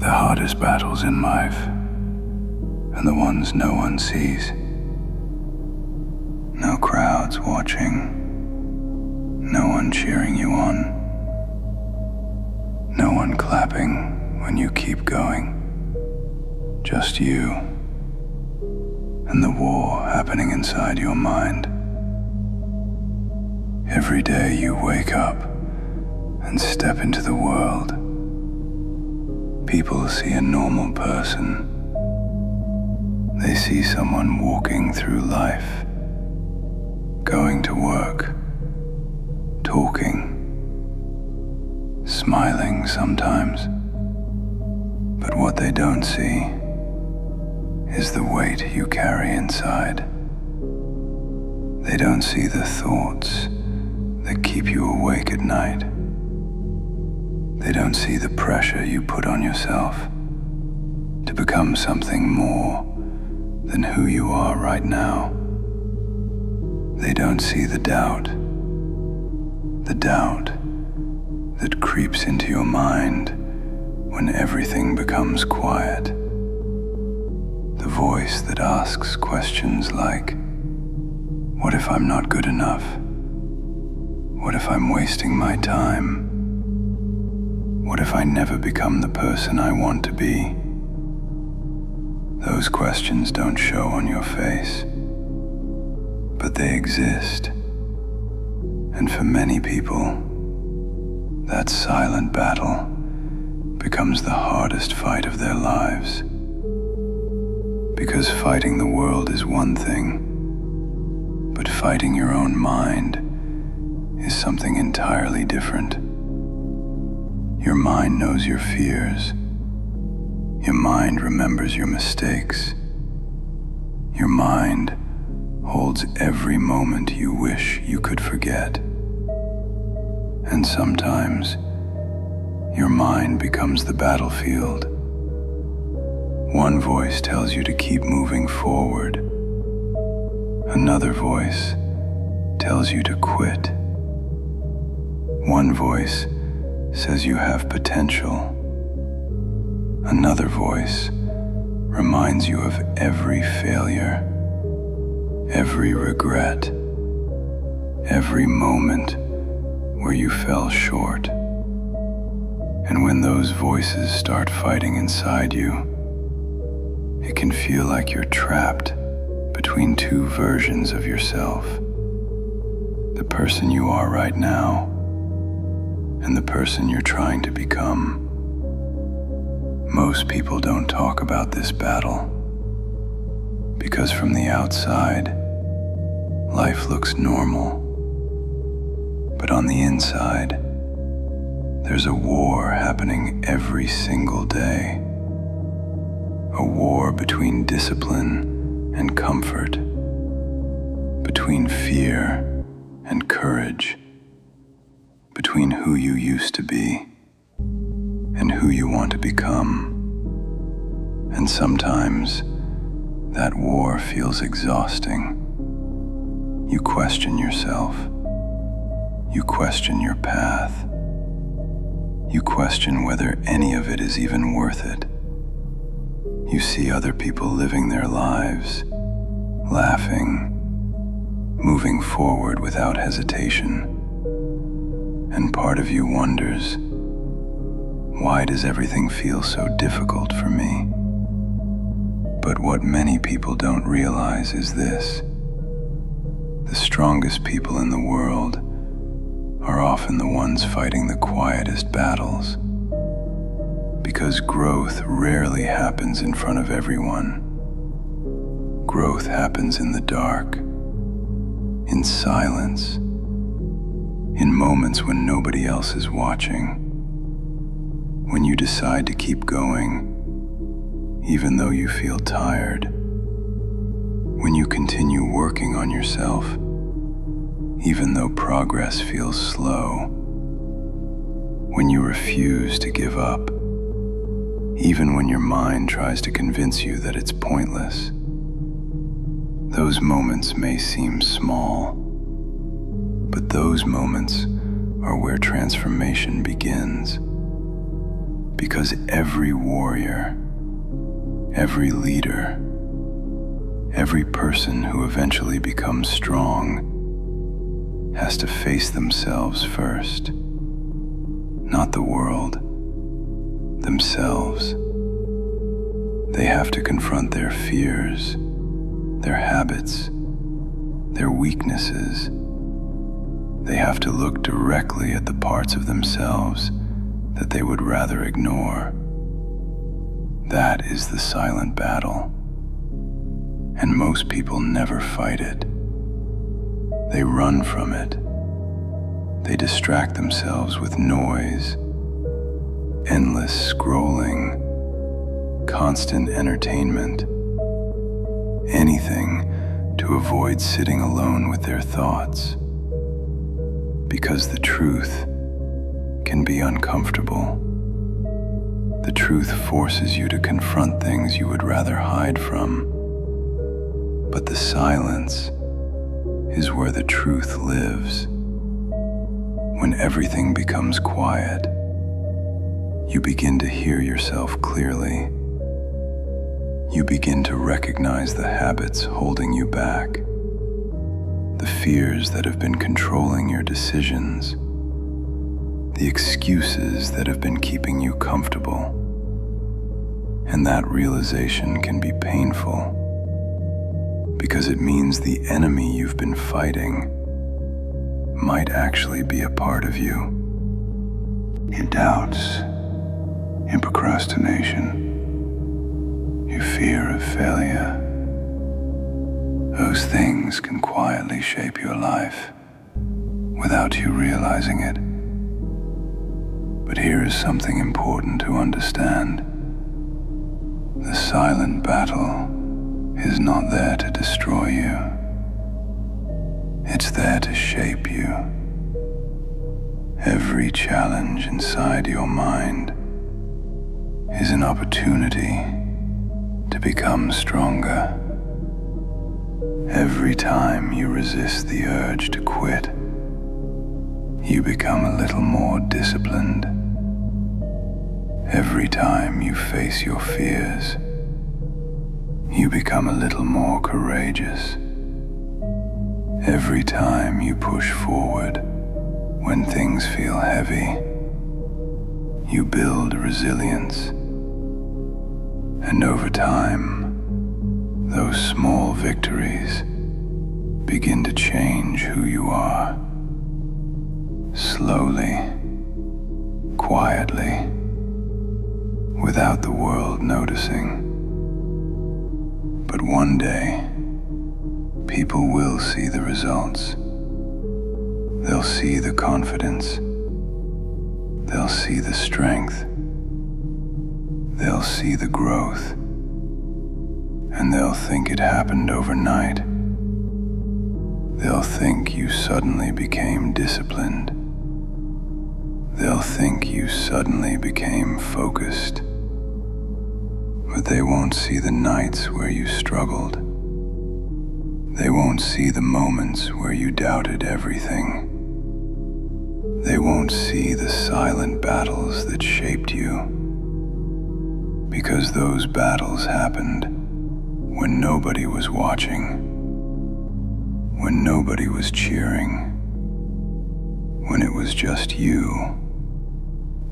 the hardest battles in life, and the ones no one sees. No crowds watching, no one cheering you on, no one clapping when you keep going. Just you and the war happening inside your mind. Every day you wake up and step into the world. People see a normal person. They see someone walking through life, going to work, talking, smiling sometimes. But what they don't see is the weight you carry inside. They don't see the thoughts that keep you awake at night. They don't see the pressure you put on yourself to become something more than who you are right now. They don't see the doubt that creeps into your mind when everything becomes quiet. The voice that asks questions like, what if I'm not good enough? What if I'm wasting my time? What if I never become the person I want to be? Those questions don't show on your face, but they exist. And for many people, that silent battle becomes the hardest fight of their lives. Because fighting the world is one thing, but fighting your own mind is something entirely different. Your mind knows your fears. Your mind remembers your mistakes. Your mind holds every moment you wish you could forget. And sometimes, your mind becomes the battlefield. One voice tells you to keep moving forward. Another voice tells you to quit. One voice says you have potential. Another voice reminds you of every failure, every regret, every moment where you fell short. And when those voices start fighting inside you, it can feel like you're trapped between two versions of yourself. The person you are right now and the person you're trying to become. Most people don't talk about this battle because from the outside, life looks normal. But on the inside, there's a war happening every single day. A war between discipline and comfort, between fear and courage, between who you used to be and who you want to become. And sometimes that war feels exhausting. You question yourself. You question your path. You question whether any of it is even worth it. You see other people living their lives, laughing, moving forward without hesitation. And part of you wonders, why does everything feel so difficult for me? But what many people don't realize is this: the strongest people in the world are often the ones fighting the quietest battles. Because growth rarely happens in front of everyone. Growth happens in the dark, in silence, in moments when nobody else is watching. When you decide to keep going, even though you feel tired. When you continue working on yourself, even though progress feels slow. When you refuse to give up, even when your mind tries to convince you that it's pointless. Those moments may seem small, but those moments are where transformation begins. Because every warrior, every leader, every person who eventually becomes strong has to face themselves first, not the world, themselves. They have to confront their fears, their habits, their weaknesses. They have to look directly at the parts of themselves that they would rather ignore. That is the silent battle, and most people never fight it. They run from it. They distract themselves with noise, endless scrolling, constant entertainment, anything to avoid sitting alone with their thoughts. Because the truth can be uncomfortable. The truth forces you to confront things you would rather hide from. But the silence is where the truth lives. When everything becomes quiet, you begin to hear yourself clearly. You begin to recognize the habits holding you back, the fears that have been controlling your decisions, the excuses that have been keeping you comfortable. And that realization can be painful, because it means the enemy you've been fighting might actually be a part of you. Your doubts, your procrastination, your fear of failure, those things can quietly shape your life without you realizing it. But here is something important to understand. The silent battle is not there to destroy you. It's there to shape you. Every challenge inside your mind is an opportunity to become stronger. Every time you resist the urge to quit, you become a little more disciplined. Every time you face your fears, you become a little more courageous. Every time you push forward when things feel heavy, you build resilience. And over time, those small victories begin to change who you are. Slowly, quietly, without the world noticing. But one day, people will see the results. They'll see the confidence. They'll see the strength. They'll see the growth. And they'll think it happened overnight. They'll think you suddenly became disciplined. They'll think you suddenly became focused. But they won't see the nights where you struggled. They won't see the moments where you doubted everything. They won't see the silent battles that shaped you. Because those battles happened when nobody was watching, when nobody was cheering, when it was just you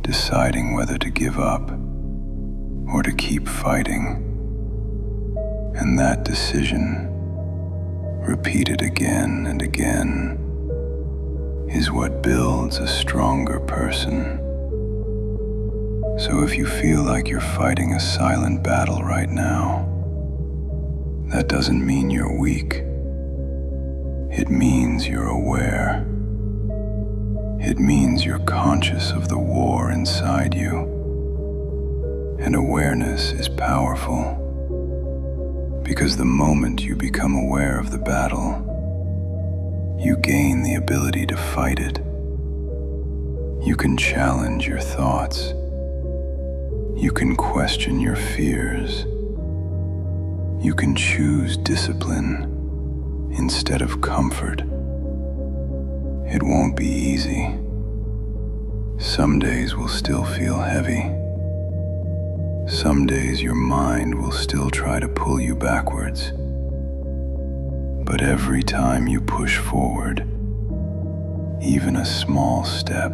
deciding whether to give up or to keep fighting. And that decision, repeated again and again, is what builds a stronger person. So if you feel like you're fighting a silent battle right now, that doesn't mean you're weak. It means you're aware. It means you're conscious of the war inside you. And awareness is powerful, because the moment you become aware of the battle, you gain the ability to fight it. You can challenge your thoughts. You can question your fears. You can choose discipline instead of comfort. It won't be easy. Some days will still feel heavy. Some days your mind will still try to pull you backwards. But every time you push forward, even a small step,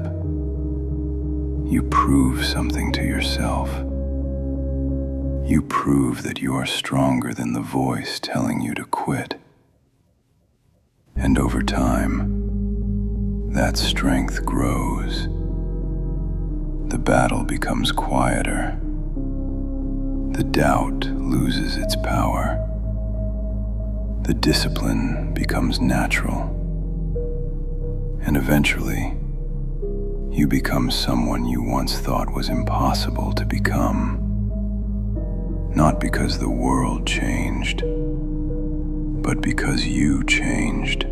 you prove something to yourself. You prove that you are stronger than the voice telling you to quit. And over time, that strength grows. The battle becomes quieter. The doubt loses its power. The discipline becomes natural. And eventually, you become someone you once thought was impossible to become. Not because the world changed, but because you changed.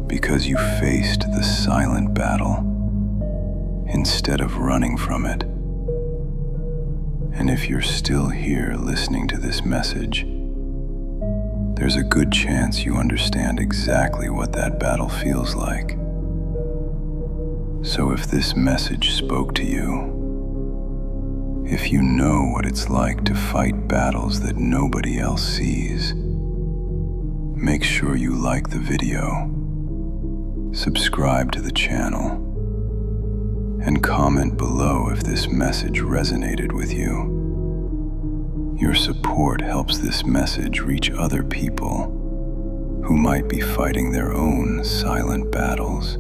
Because you faced the silent battle instead of running from it. And if you're still here listening to this message, there's a good chance you understand exactly what that battle feels like. So if this message spoke to you, if you know what it's like to fight battles that nobody else sees, make sure you like the video, subscribe to the channel, and comment below if this message resonated with you. Your support helps this message reach other people who might be fighting their own silent battles.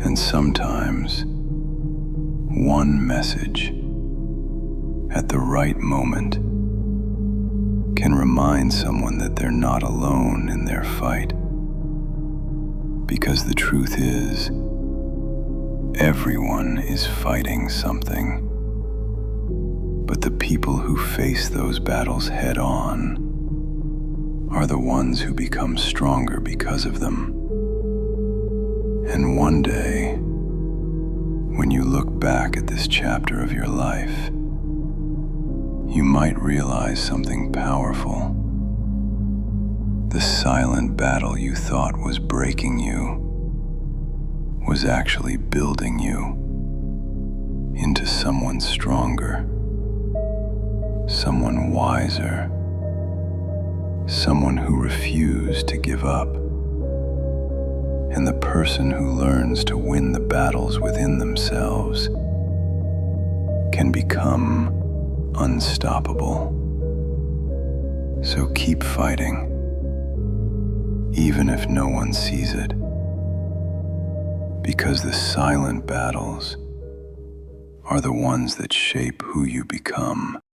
And sometimes, one message at the right moment can remind someone that they're not alone in their fight. Because the truth is, everyone is fighting something. But the people who face those battles head on are the ones who become stronger because of them. And one day, when you look back at this chapter of your life, you might realize something powerful. The silent battle you thought was breaking you was actually building you into someone stronger, someone wiser, someone who refused to give up. And the person who learns to win the battles within themselves can become unstoppable. So keep fighting, even if no one sees it, because the silent battles are the ones that shape who you become.